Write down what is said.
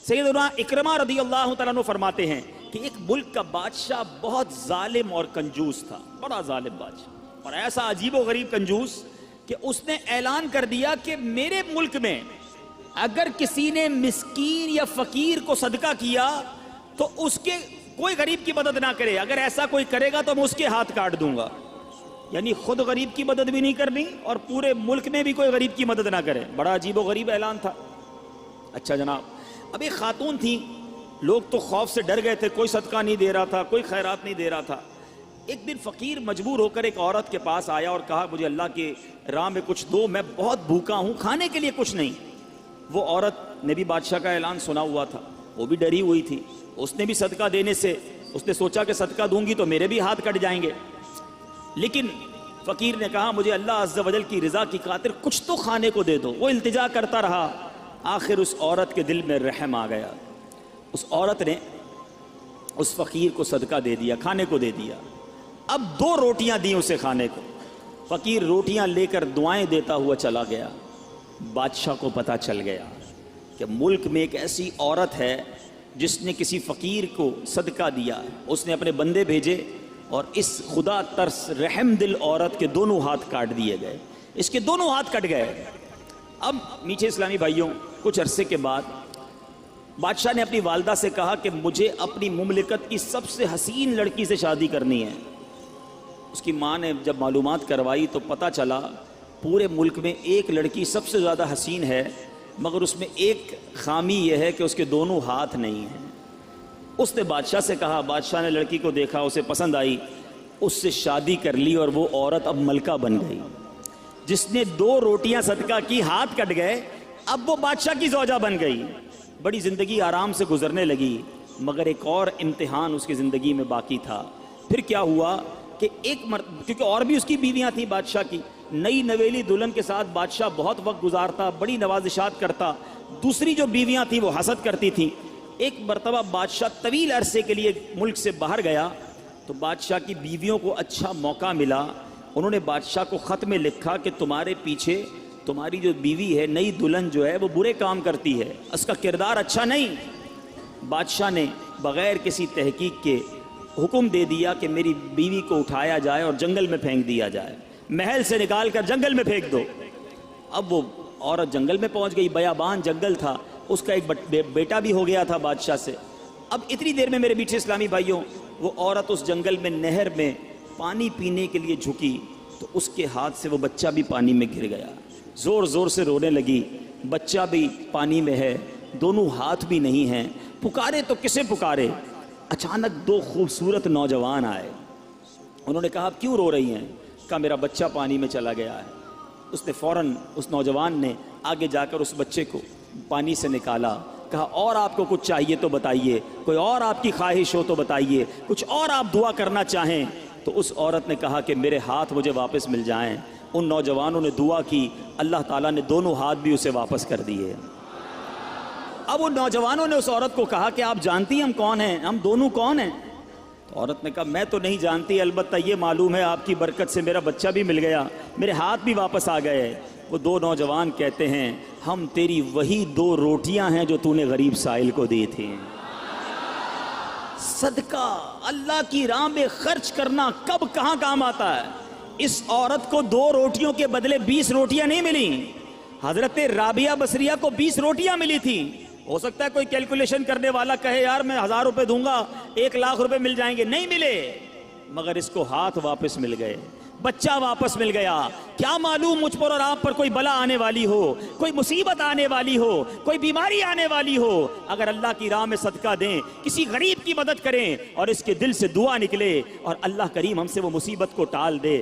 سیدنا اکرمہ رضی اللہ تعالیٰ عنہ فرماتے ہیں کہ ایک ملک کا بادشاہ بہت ظالم اور کنجوس تھا، بڑا ظالم بادشاہ، اور ایسا عجیب و غریب کنجوس کہ اس نے اعلان کر دیا کہ میرے ملک میں اگر کسی نے مسکین یا فقیر کو صدقہ کیا تو اس کے کوئی غریب کی مدد نہ کرے، اگر ایسا کوئی کرے گا تو میں اس کے ہاتھ کاٹ دوں گا۔ یعنی خود غریب کی مدد بھی نہیں کرنی اور پورے ملک میں بھی کوئی غریب کی مدد نہ کرے۔ بڑا عجیب و غریب اعلان تھا۔ اچھا جناب، اب ایک خاتون تھی، لوگ تو خوف سے ڈر گئے تھے، کوئی صدقہ نہیں دے رہا تھا، کوئی خیرات نہیں دے رہا تھا۔ ایک دن فقیر مجبور ہو کر ایک عورت کے پاس آیا اور کہا مجھے اللہ کی راہ میں کچھ دو، میں بہت بھوکا ہوں، کھانے کے لیے کچھ نہیں۔ وہ عورت نے بھی بادشاہ کا اعلان سنا ہوا تھا، وہ بھی ڈری ہوئی تھی، اس نے بھی صدقہ دینے سے اس نے سوچا کہ صدقہ دوں گی تو میرے بھی ہاتھ کٹ جائیں گے، لیکن فقیر نے کہا مجھے اللہ عز و جل کی رضا کی خاطر کچھ تو کھانے کو دے دو۔ وہ التجا کرتا رہا، آخر اس عورت کے دل میں رحم آ گیا، اس عورت نے اس فقیر کو صدقہ دے دیا، کھانے کو دے دیا۔ اب 2 روٹیاں دیں اسے کھانے کو، فقیر روٹیاں لے کر دعائیں دیتا ہوا چلا گیا۔ بادشاہ کو پتہ چل گیا کہ ملک میں ایک ایسی عورت ہے جس نے کسی فقیر کو صدقہ دیا۔ اس نے اپنے بندے بھیجے اور اس خدا ترس رحم دل عورت کے دونوں ہاتھ کاٹ دیے گئے، اس کے دونوں ہاتھ کٹ گئے۔ اب میٹھے اسلامی بھائیوں، کچھ عرصے کے بعد بادشاہ نے اپنی والدہ سے کہا کہ مجھے اپنی مملکت کی سب سے حسین لڑکی سے شادی کرنی ہے۔ اس کی ماں نے جب معلومات کروائی تو پتہ چلا پورے ملک میں ایک لڑکی سب سے زیادہ حسین ہے، مگر اس میں ایک خامی یہ ہے کہ اس کے دونوں ہاتھ نہیں ہیں۔ اس نے بادشاہ سے کہا، بادشاہ نے لڑکی کو دیکھا، اسے پسند آئی، اس سے شادی کر لی اور وہ عورت اب ملکہ بن گئی۔ جس نے 2 روٹیاں صدقہ کی، ہاتھ کٹ گئے، اب وہ بادشاہ کی زوجہ بن گئی۔ بڑی زندگی آرام سے گزرنے لگی، مگر ایک اور امتحان اس کی زندگی میں باقی تھا۔ پھر کیا ہوا کہ کیونکہ اور بھی اس کی بیویاں تھیں بادشاہ کی، نئی نویلی دلہن کے ساتھ بادشاہ بہت وقت گزارتا، بڑی نوازشات کرتا، دوسری جو بیویاں تھیں وہ حسد کرتی تھیں۔ ایک مرتبہ بادشاہ طویل عرصے کے لیے ملک سے باہر گیا تو بادشاہ کی بیویوں کو اچھا موقع ملا، انہوں نے بادشاہ کو خط میں لکھا کہ تمہارے پیچھے تمہاری جو بیوی ہے، نئی دلہن جو ہے، وہ برے کام کرتی ہے، اس کا کردار اچھا نہیں۔ بادشاہ نے بغیر کسی تحقیق کے حکم دے دیا کہ میری بیوی کو اٹھایا جائے اور جنگل میں پھینک دیا جائے، محل سے نکال کر جنگل میں پھینک دو۔ اب وہ عورت جنگل میں پہنچ گئی، بیابان جنگل تھا، اس کا ایک بیٹا بھی ہو گیا تھا بادشاہ سے۔ اب اتنی دیر میں میرے میٹھے اسلامی بھائیوں، وہ عورت اس جنگل میں نہر میں پانی پینے کے لیے جھکی تو اس کے ہاتھ سے وہ بچہ بھی پانی میں گر گیا، زور زور سے رونے لگی، بچہ بھی پانی میں ہے، دونوں ہاتھ بھی نہیں ہیں، پکارے تو کسے پکارے؟ اچانک 2 خوبصورت نوجوان آئے، انہوں نے کہا آپ کیوں رو رہی ہیں؟ کہا میرا بچہ پانی میں چلا گیا ہے۔ اس نے فوراً اس نوجوان نے آگے جا کر اس بچے کو پانی سے نکالا، کہا اور آپ کو کچھ چاہیے تو بتائیے، کوئی اور آپ کی خواہش ہو تو بتائیے، کچھ اور آپ دعا کرنا چاہیں تو اس عورت نے کہا کہ میرے ہاتھ مجھے واپس مل جائیں۔ ان نوجوانوں نے دعا کی، اللہ تعالیٰ نے دونوں ہاتھ بھی اسے واپس کر دیے۔ اب ان نوجوانوں نے اس عورت کو کہا کہ آپ جانتی ہیں ہم کون ہیں، ہم دونوں کون ہیں؟ تو عورت نے کہا میں تو نہیں جانتی، البتہ یہ معلوم ہے آپ کی برکت سے میرا بچہ بھی مل گیا، میرے ہاتھ بھی واپس آ گئے۔ وہ 2 نوجوان کہتے ہیں ہم تیری وہی 2 روٹیاں ہیں جو تو نے غریب سائل کو دی تھی۔ صدقہ اللہ کی راہ میں خرچ کرنا کب کہاں کام آتا ہے؟ اس عورت کو 2 روٹیوں کے بدلے 20 روٹیاں نہیں ملیں، حضرت رابعہ بصریہ کو 20 روٹیاں ملی تھیں۔ ہو سکتا ہے کوئی کیلکولیشن کرنے والا کہے یار میں 1000 روپے دوں گا 1 لاکھ روپے مل جائیں گے، نہیں ملے، مگر اس کو ہاتھ واپس مل گئے، بچہ واپس مل گیا۔ کیا معلوم مجھ پر اور آپ پر کوئی بلا آنے والی ہو، کوئی مصیبت آنے والی ہو، کوئی بیماری آنے والی ہو، اگر اللہ کی راہ میں صدقہ دیں، کسی غریب کی مدد کریں اور اس کے دل سے دعا نکلے اور اللہ کریم ہم سے وہ مصیبت کو ٹال دے۔